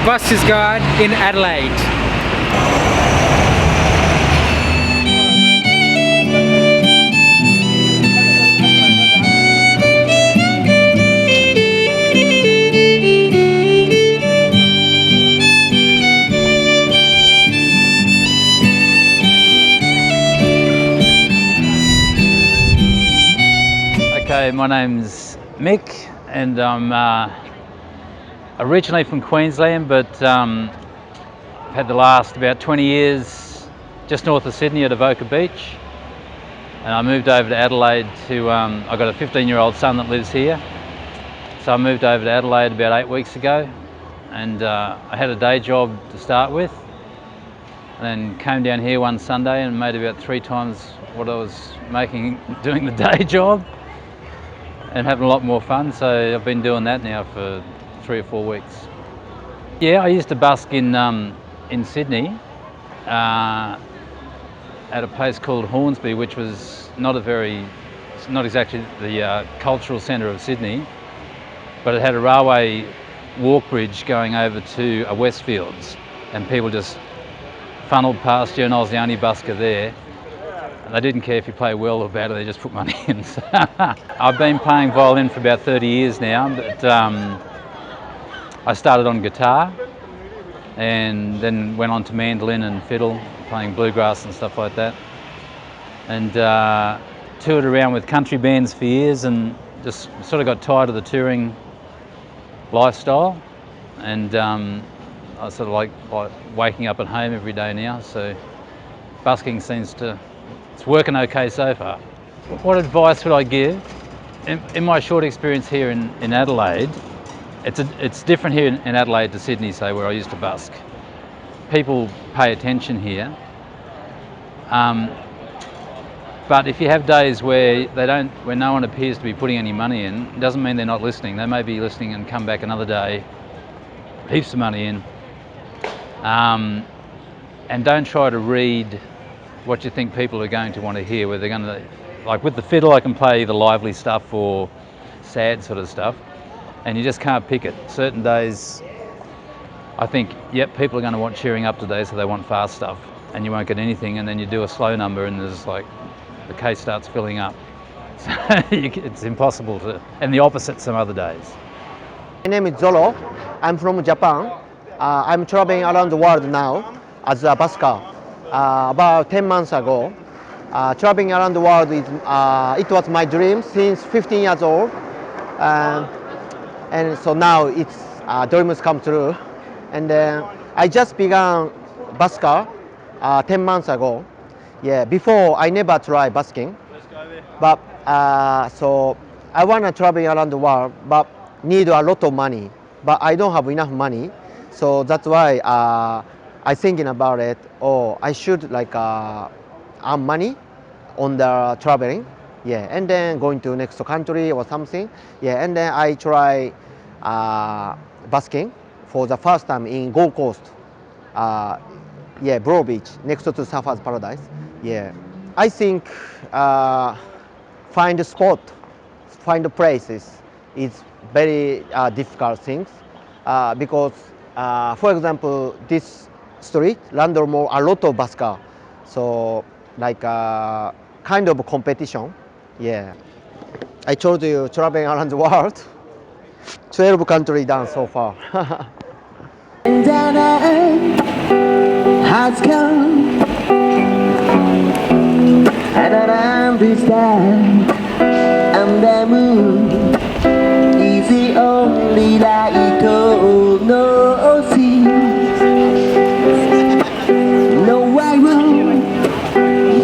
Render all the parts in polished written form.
Buskers guide in Adelaide. Okay, my name's Mick and I'm originally from Queensland, but I've had the last about 20 years just north of Sydney at Avoca Beach, and I moved over to Adelaide to, I've got a 15-year-old son that lives here, so I moved over to Adelaide about 8 weeks ago, and I had a day job to start with, and then came down here one Sunday and made about 3 times what I was making doing the day job, and having a lot more fun. So I've been doing that now for 3 or 4 weeks. Yeah, I used to busk in Sydney at a place called Hornsby, which was not exactly the cultural centre of Sydney, but it had a railway walk bridge going over to a Westfields, and people just funneled past you, and I was the only busker there. They didn't care if you play well or bad, they just put money in. So I've been playing violin for about 30 years now, but I started on guitar and then went on to mandolin and fiddle, playing bluegrass and stuff like that. And toured around with country bands for years and just sort of got tired of the touring lifestyle. And I sort of like waking up at home every day now, so busking seems to, it's working okay so far. What advice would I give? In my short experience here in Adelaide, it's different here in Adelaide to Sydney, say, where I used to busk. People pay attention here, but if you have days where where no one appears to be putting any money in, it doesn't mean they're not listening. They may be listening and come back another day, heaps of money in, and don't try to read what you think people are going to want to hear, where they're going to, like with the fiddle I can play either lively stuff or sad sort of stuff, and you just can't pick it. Certain days I think, yep, people are going to want cheering up today, so they want fast stuff, and you won't get anything, and then you do a slow number and there's like, the case starts filling up. So it's impossible to, and the opposite some other days. My name is Zorro. I'm from Japan. I'm traveling around the world now as a busker. About 10 months ago, traveling around the world, it was my dream since 15 years old. And so now it's dreams come true. And I just began busker 10 months ago. Yeah, before I never tried busking. But so I want to travel around the world, but need a lot of money. But I don't have enough money, so that's why I thinking about it. Oh, I should like earn money on the traveling, yeah, and then going to next country or something, yeah, and then I try busking for the first time in Gold Coast, yeah, Broad Beach, next to Surfers Paradise, yeah. I think find a spot, find the places is very difficult things because, for example, this street, Rundle Mall, a lot of busker, so like kind of a competition, yeah. I told you, traveling around the world, 12 countries done so far. And the night has come, and around this time, and the moon is the only light of no sea. No, I won't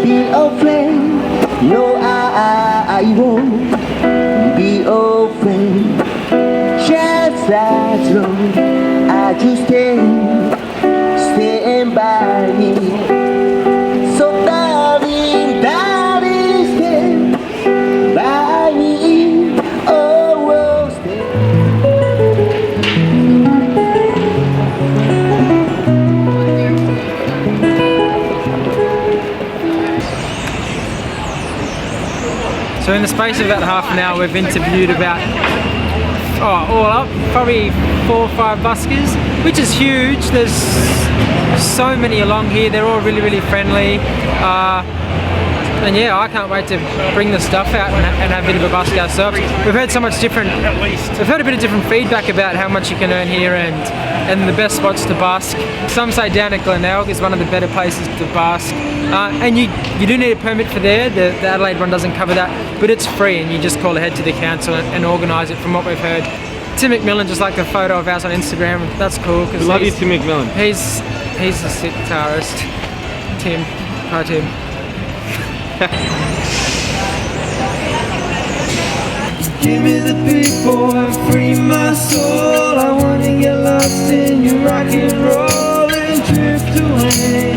be afraid. No, I won't be afraid. Just as long as you stand by me. So darling, darling, stand by me. space of about half an hour, we've interviewed about, all up, probably 4 or 5 buskers, which is huge. There's so many along here. They're all really, really friendly. And yeah, I can't wait to bring the stuff out and have a bit of a busk ourselves. We've heard so much different, we've heard a bit of different feedback about how much you can earn here and the best spots to busk. Some say down at Glenelg is one of the better places to busk. And you do need a permit for there. The Adelaide one doesn't cover that, but it's free and you just call ahead to the council and organise it from what we've heard. Tim McMillan just liked a photo of ours on Instagram. That's cool. We love you, Tim McMillan. He's a sick guitarist. Tim. Hi, Tim. Give me the people and free my soul. I wanna get lost in your rock and roll and drift away.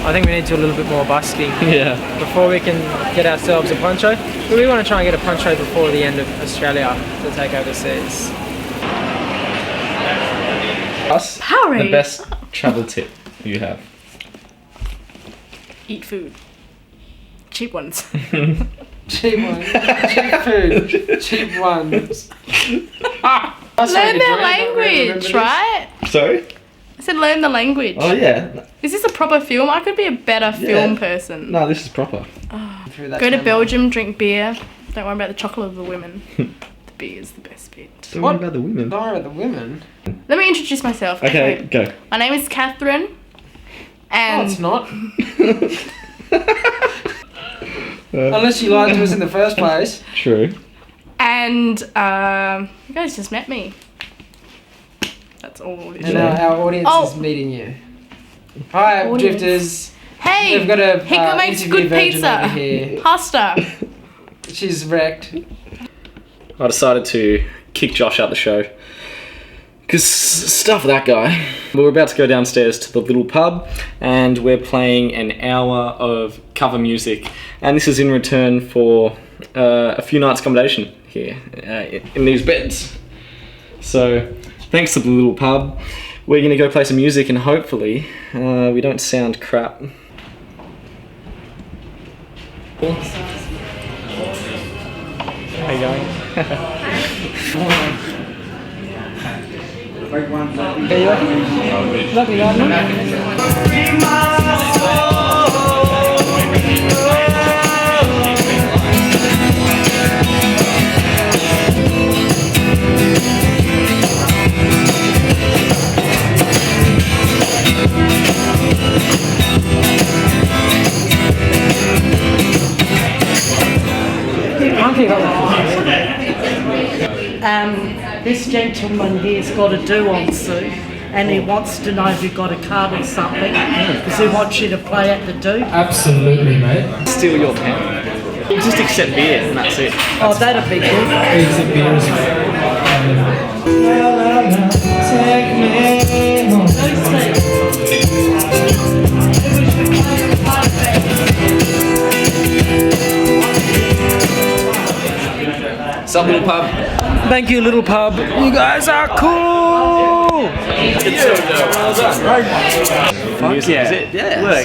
I think we need to do a little bit more busking. Yeah. Before we can get ourselves a poncho. We want to try and get a poncho before the end of Australia to take overseas. The best travel tip you have? Eat food. Cheap ones. Cheap ones. Cheap food. Cheap ones. Learn their language, right? Sorry? I said learn the language. Oh yeah. Is this a proper film? I could be a better film person. No, this is proper. Go to Belgium, drink beer. Don't worry about the chocolate of the women. The beer is the best bit. Don't worry about the women. Don't worry about the women. Let me introduce myself. Okay, go. My name is Catherine. No, And it's not. Unless you lied to us in the first place. True. And you guys just met me. That's all. And our audience is meeting you. Hi, Audience. drifters. Hey, We've got a Hiko makes interview good virgin pizza. over here. Pasta. She's wrecked. I decided to kick Josh out the show. Because stuff that guy. We're about to go downstairs to the little pub and we're playing an hour of cover music. And this is in return for a few nights accommodation here in these beds. So thanks to the little pub, we're going to go play some music and hopefully we don't sound crap. How you going? Lovely garden. This gentleman here's got a do-on suit and he wants to know if you've got a card or something because he wants you to play at the do. Absolutely, mate. Steal your pen. Just accept beer and that's it. Oh, that'd be good. Exit beer as Sup, little pub? Thank you, little pub. You guys are cool. Fuck yeah. Yeah.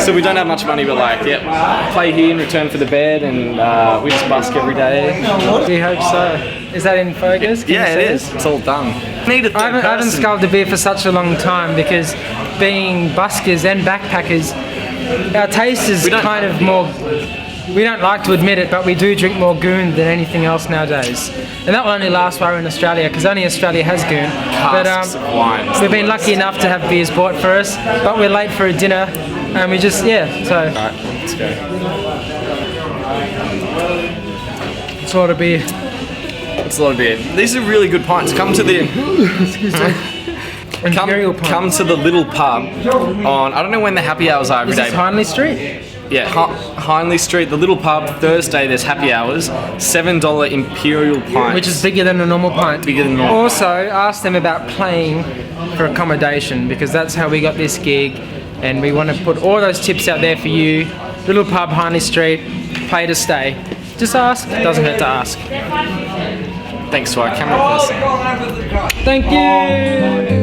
So we don't have much money, but like, yeah, play here in return for the bed, and we just busk every day. Do you hope so? Is that in focus? Can Yeah, you it see is. It's all done. Need a I haven't sculled a beer for such a long time because being buskers and backpackers, our taste is kind of more. We don't like to admit it, but we do drink more goon than anything else nowadays. And that will only last while we're in Australia, because only Australia has goon. Casks of wine. We've been lucky enough to have beers bought for us, but we're late for a dinner, and we just, so. Alright, let's go. It's a lot of beer. It's a lot of beer. These are really good pints. Come to the... Imperial pint. Come to the little pub on... I don't know when the happy hours are every Is day. this Hindley Street? Yeah, Hindley Street, the little pub. Thursday there's happy hours. $7 Imperial pints. Which is bigger than a normal pint. Bigger than normal. Also, ask them about playing for accommodation, because that's how we got this gig, and we want to put all those tips out there for you. Little pub, Hindley Street, play to stay. Just ask, doesn't hurt to ask. Thanks to our camera person. Thank you!